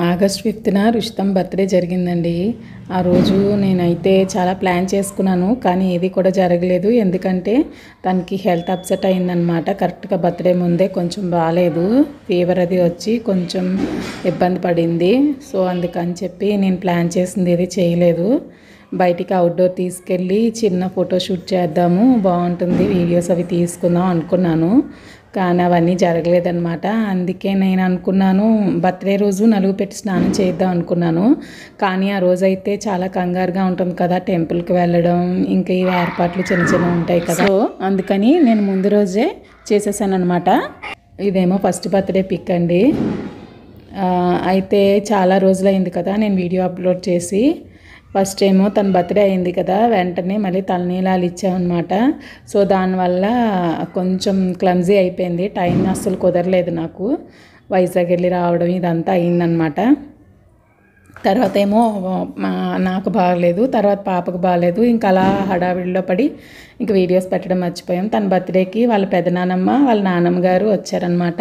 August 5న రుషితం birthday జరిగిందండి. ఆ రోజు నేనైతే చాలా ప్లాన్ చేసుకున్నాను, కానీ ఏది కూడా జరగలేదు. ఎందుకంటే తనకి హెల్త్ అప్సెట్ అయిందనమాట. కరెక్ట్గా బర్త్డే ముందే కొంచెం బాగాలేదు, ఫీవర్ అది వచ్చి కొంచెం ఇబ్బంది పడింది. సో అందుకని చెప్పి నేను ప్లాన్ చేసింది ఏది చేయలేదు. బయటికి అవుట్డోర్ తీసుకెళ్ళి చిన్న ఫోటోషూట్ చేద్దాము, బాగుంటుంది, వీడియోస్ అవి తీసుకుందాం అనుకున్నాను. కానీ అవన్నీ జరగలేదన్నమాట. అందుకే నేను అనుకున్నాను బర్త్డే రోజు నలుగు పెట్టి స్నానం చేద్దాం అనుకున్నాను. కానీ ఆ రోజైతే చాలా కంగారుగా ఉంటుంది కదా, టెంపుల్కి వెళ్ళడం, ఇంకా ఈ ఏర్పాట్లు చిన్న చిన్న ఉంటాయి కదా. సో అందుకని నేను ముందు రోజే చేసేసాను అనమాట. ఇదేమో ఫస్ట్ బర్త్డే పిక్ అండి. అయితే చాలా రోజులైంది కదా నేను వీడియో అప్లోడ్ చేసి. ఫస్ట్ ఏమో తన బర్త్డే అయింది కదా, వెంటనే మళ్ళీ తలనీలాలు ఇచ్చామన్నమాట. సో దానివల్ల కొంచెం క్లమ్జీ అయిపోయింది, టైం అస్సలు కుదరలేదు నాకు. వైజాగ్ వెళ్ళి రావడం ఇదంతా అయిందనమాట. తర్వాత ఏమో నాకు బాగలేదు, తర్వాత పాపకు బాగలేదు. ఇంకా అలా హడావిడిలో పడి ఇంక వీడియోస్ పెట్టడం మర్చిపోయాం. తన బర్త్డేకి వాళ్ళ పెదనానమ్మ వాళ్ళ నాన్నమ్మ గారు వచ్చారనమాట.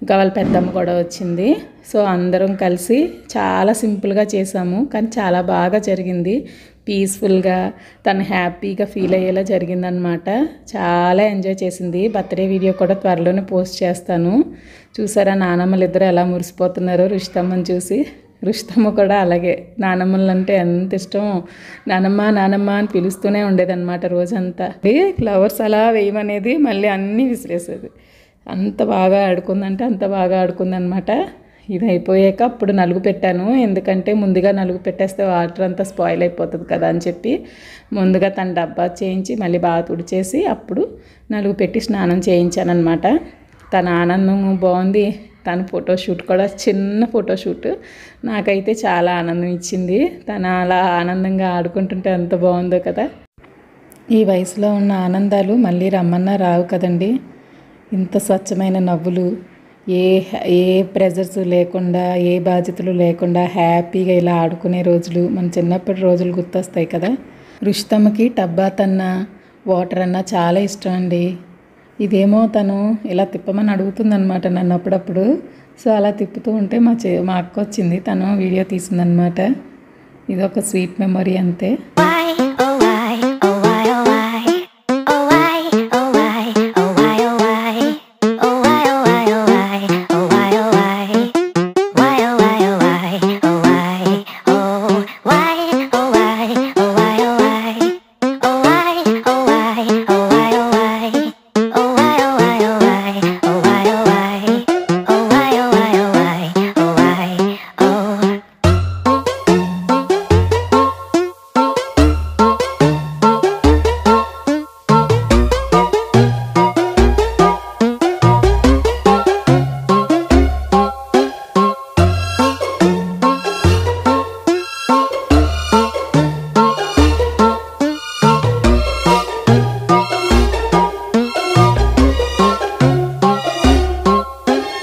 ఇంకా వాళ్ళ పెద్దమ్మ కూడా వచ్చింది. సో అందరం కలిసి చాలా సింపుల్గా చేసాము, కానీ చాలా బాగా జరిగింది. పీస్ఫుల్గా తను హ్యాపీగా ఫీల్ అయ్యేలా జరిగిందనమాట. చాలా ఎంజాయ్ చేసింది. బర్త్డే వీడియో కూడా త్వరలోనే పోస్ట్ చేస్తాను. చూసారా నానమ్మలు ఇద్దరు ఎలా మురిసిపోతున్నారో రుషితమ్మని చూసి. రుషితమ్మ కూడా అలాగే, నానమ్మలు అంటే ఎంత ఇష్టం, నానమ్మ నానమ్మ అని పిలుస్తూనే ఉండేదన్నమాట రోజంతా. ఫ్లవర్స్ అలా వేయమనేది, మళ్ళీ అన్నీ విసిరేసేది. అంత బాగా ఆడుకుందంటే అంత బాగా ఆడుకుందనమాట. ఇది అయిపోయాక అప్పుడు నలుగు పెట్టాను, ఎందుకంటే ముందుగా నలుగు పెట్టేస్తే వాటర్ అంతా స్పాయిల్ అయిపోతుంది కదా అని చెప్పి ముందుగా తన డబ్బా చేయించి మళ్ళీ బాగా తుడిచేసి అప్పుడు నలుగు పెట్టి స్నానం చేయించాను అనమాట. తన ఆనందం బాగుంది. తన ఫోటోషూట్ కూడా చిన్న ఫోటోషూట్ నాకైతే చాలా ఆనందం ఇచ్చింది. తను అలా ఆనందంగా ఆడుకుంటుంటే ఎంత బాగుందో కదా. ఈ వయసులో ఉన్న ఆనందాలు మళ్ళీ రమ్మన్నా రావు కదండి. ఇంత స్వచ్ఛమైన నవ్వులు, ఏ ప్రెజర్స్ లేకుండా, ఏ బాధ్యతలు లేకుండా హ్యాపీగా ఇలా ఆడుకునే రోజులు మన చిన్నప్పటి రోజులు గుర్తొస్తాయి కదా. రుషితమ్మకి టబ్బాత్ అన్నా వాటర్ అన్నా చాలా ఇష్టం అండి. ఇదేమో తను ఇలా తిప్పమని అడుగుతుందనమాట నన్ను అప్పుడప్పుడు. సో అలా తిప్పుతూ ఉంటే మా అక్క వచ్చింది, తను వీడియో తీసిందనమాట. ఇది ఒక స్వీట్ మెమొరీ అంతే.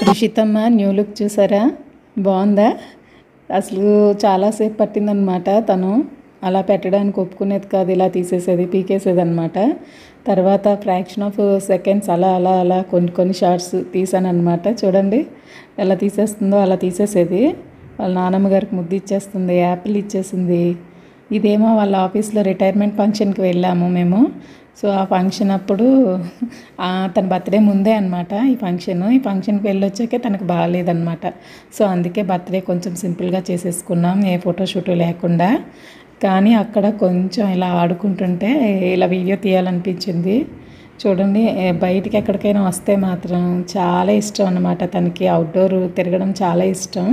రుషితమ్మ న్యూ లుక్ చూసారా, బాగుందా? అసలు చాలాసేపు పట్టిందనమాట. తను అలా పెట్టడానికి ఒప్పుకునేది కాదు, ఇలా తీసేసేది, పీకేసేది అనమాట. తర్వాత ఫ్రాక్షన్ ఆఫ్ సెకండ్స్ అలా అలా అలా కొన్ని షార్ట్స్ తీసానమాట. చూడండి ఎలా తీసేస్తుందో అలా తీసేసేది. వాళ్ళ నాన్నమ్మ గారికి ముద్దు ఇచ్చేస్తుంది, యాపిల్ ఇచ్చేసింది. ఇదేమో వాళ్ళ ఆఫీస్లో రిటైర్మెంట్ ఫంక్షన్కి వెళ్ళాము మేము. సో ఆ ఫంక్షన్ అప్పుడు తన బర్త్డే ముందే అనమాట ఈ ఫంక్షన్కి వెళ్ళొచ్చాకే తనకు బాగాలేదనమాట. సో అందుకే బర్త్డే కొంచెం సింపుల్గా చేసేసుకున్నాం, ఏ ఫోటోషూటు లేకుండా. కానీ అక్కడ కొంచెం ఇలా ఆడుకుంటుంటే ఇలా వీడియో తీయాలనిపించింది. చూడండి, బయటికి ఎక్కడికైనా వస్తే మాత్రం చాలా ఇష్టం అన్నమాట తనకి. అవుట్డోర్ తిరగడం చాలా ఇష్టం.